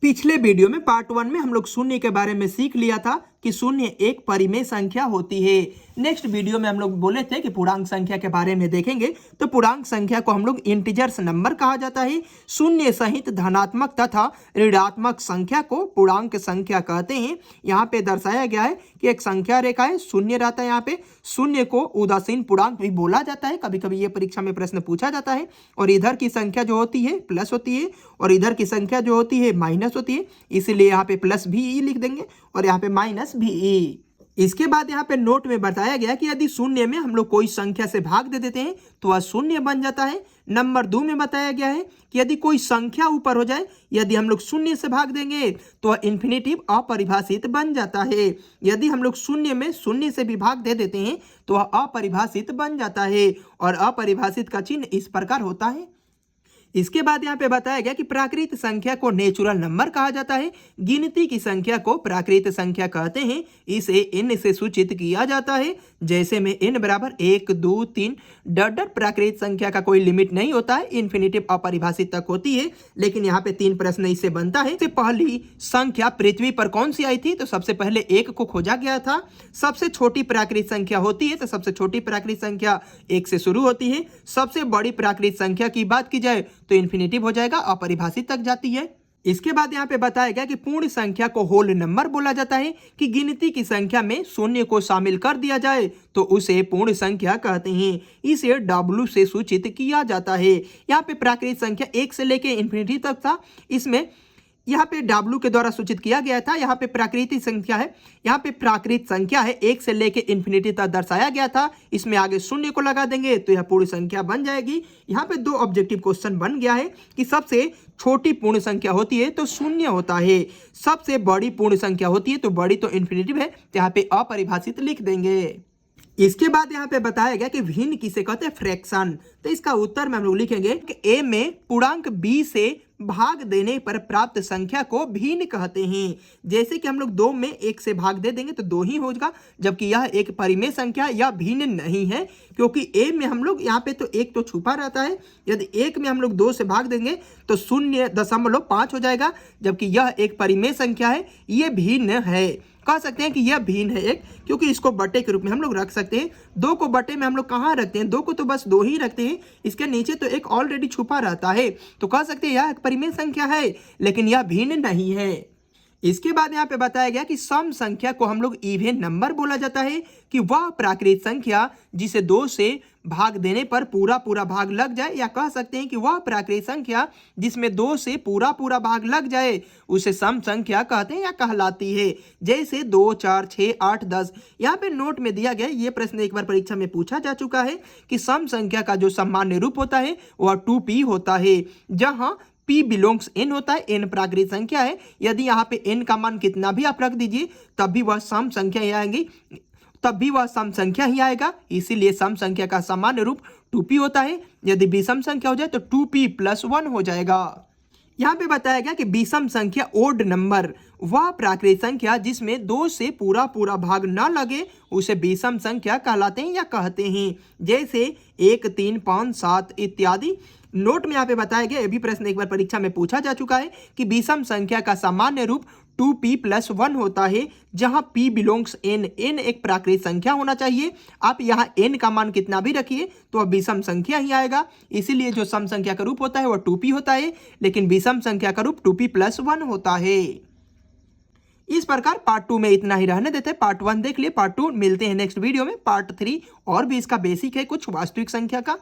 पिछले वीडियो में पार्ट 1 में हम लोग शून्य के बारे में सीख लिया था कि शून्य एक परिमेय संख्या होती है। नेक्स्ट वीडियो में हम लोग बोले थे कि पूर्णांक संख्या के बारे में देखेंगे। तो पूर्णांक संख्या को हम लोग इंटीजर्स नंबर कहा जाता है। शून्य सहित धनात्मक तथा ऋणात्मक संख्या को पूर्णांक संख्या कहते हैं। यहाँ पे दर्शाया गया है कि एक संख्या रेखा है, शून्य रहता है। यहाँ पे शून्य को उदासीन पूर्णांक भी बोला जाता है, कभी कभी ये परीक्षा में प्रश्न पूछा जाता है। और इधर की संख्या जो होती है प्लस होती है और इधर की संख्या जो होती है माइनस होती है, इसलिए यहाँ पे प्लस भी ई लिख देंगे और यहाँ पे माइनस भी ई। इसके बाद यहाँ पे नोट में बताया गया कि यदि शून्य में हम लोग कोई संख्या से भाग दे देते हैं तो वह शून्य बन जाता है। नंबर 2 में बताया गया है कि यदि कोई संख्या ऊपर हो जाए, यदि हम लोग शून्य से भाग देंगे तो वह इन्फिनेटिव अपरिभाषित बन जाता है। यदि हम लोग शून्य में शून्य से भी भाग दे देते हैं तो वह अपरिभाषित बन जाता है और अपरिभाषित का चिन्ह इस प्रकार होता है। इसके बाद यहाँ पे बताया गया कि प्राकृत संख्या को नेचुरल नंबर कहा जाता है। गिनती की संख्या को प्राकृत संख्या कहते हैं। इसे n से सूचित किया जाता है। जैसे में n बराबर 1 2 3 डट प्राकृत संख्या का कोई लिमिट नहीं होता है, इन्फिनेटिव अपरिभाषित तक होती है। लेकिन यहाँ पे 3 प्रश्न इससे बनता है। सबसे पहली संख्या पृथ्वी पर कौन सी आई थी? तो सबसे पहले 1 को खोजा गया था। सबसे छोटी प्राकृत संख्या होती है तो सबसे छोटी प्राकृत संख्या 1 से शुरू होती है। सबसे बड़ी प्राकृत संख्या की बात की जाए तो इन्फिनेटिव हो जाएगा, अपरिभाषित तक जाती है। इसके बाद यहाँ पे बताया गया कि पूर्ण संख्या को होल नंबर बोला जाता है कि गिनती की संख्या में शून्य को शामिल कर दिया जाए तो उसे पूर्ण संख्या कहते हैं। इसे W से सूचित किया जाता है। यहाँ पे प्राकृत संख्या 1 से लेके इन्फिनिटी तक था, इसमें यहाँ पे W के द्वारा सूचित किया गया था। यहाँ पे प्राकृतिक संख्या है, यहाँ पे प्राकृत संख्या है 1 से लेके इन्फिनिटी तक दर्शाया गया था। इसमें आगे शून्य को लगा देंगे तो यह पूर्ण संख्या बन जाएगी। यहाँ पे 2 ऑब्जेक्टिव क्वेश्चन बन गया है कि सबसे छोटी पूर्ण संख्या होती है तो शून्य होता है, सबसे बड़ी पूर्ण संख्या होती है तो बड़ी तो इन्फिनिटिव है, तो यहाँ पे अपरिभाषित लिख देंगे। इसके बाद यहाँ पे बताया गया कि भिन्न किसे कहते हैं? फ्रैक्शन। तो इसका उत्तर में हम लोग लिखेंगे कि ए में पूर्णांक बी से भाग देने पर प्राप्त संख्या को भिन्न कहते हैं। जैसे कि हम लोग 2 में 1 से भाग दे देंगे तो 2 ही होगा, जबकि यह एक परिमेय संख्या या भिन्न नहीं है, क्योंकि ए में हम लोग यहाँ पे तो 1 तो छुपा रहता है। यदि 1 में हम लोग 2 से भाग देंगे तो 0.5 हो जाएगा, जबकि यह एक परिमेय संख्या है, ये भिन्न है। कह सकते हैं कि यह भिन्न है एक, क्योंकि इसको बटे के रूप में हम लोग रख सकते हैं। 2 को बटे में हम लोग कहाँ रखते हैं? 2 को तो बस 2 ही रखते हैं, इसके नीचे तो एक ऑलरेडी छुपा रहता है, तो कह सकते हैं यह एक परिमेय संख्या है, लेकिन यह भिन्न नहीं है। इसके बाद यहाँ पे बताया गया कि सम संख्या को हम लोग इवन नंबर बोला जाता है कि वह प्राकृत संख्या जिसे 2 से भाग देने पर पूरा भाग लग जाए, या कह सकते हैं कि वह प्राकृत संख्या जिसमें 2 से पूरा भाग लग जाए उसे सम संख्या कहते हैं या कहलाती है। जैसे 2 4 6 8 10। यहाँ पे नोट में दिया गया, ये प्रश्न एक बार परीक्षा में पूछा जा चुका है कि सम संख्या का जो सामान्य रूप होता है वह 2p होता है, जहाँ P बिलोंग्स n होता है। n प्राकृत संख्या है, यदि यहाँ पे n का मान कितना भी आप रख दीजिए तब भी वह सम संख्या ही आएगी, तब भी वह सम संख्या ही आएगा। इसीलिए सम संख्या का सामान्य रूप 2p होता है। यदि विषम संख्या हो जाए तो 2p + 1 हो जाएगा। यहाँ पे बताया गया कि विषम संख्या ओड नंबर वह प्राकृत संख्या जिसमें 2 से पूरा भाग न लगे उसे विषम संख्या कहलाते हैं या कहते हैं। जैसे 1 3 5 7 इत्यादि। नोट में यहाँ पे बताया गया, ये भी प्रश्न एक बार परीक्षा में पूछा जा चुका है कि विषम संख्या का सामान्य रूप 2p + 1 होता है, जहां p बिलोंग्स n। n एक प्राकृत संख्या होना चाहिए। आप यहाँ n का मान कितना भी रखिए तो वह विषम संख्या ही आएगा। इसीलिए जो सम संख्या का रूप होता है वह 2p होता है, लेकिन विषम संख्या का रूप 2p + 1 होता है। इस प्रकार पार्ट 2 में इतना ही रहने देते हैं। पार्ट 1 देख लिए, पार्ट 2 मिलते हैं नेक्स्ट वीडियो में। पार्ट 3 और भी इसका बेसिक है कुछ वास्तविक संख्या का।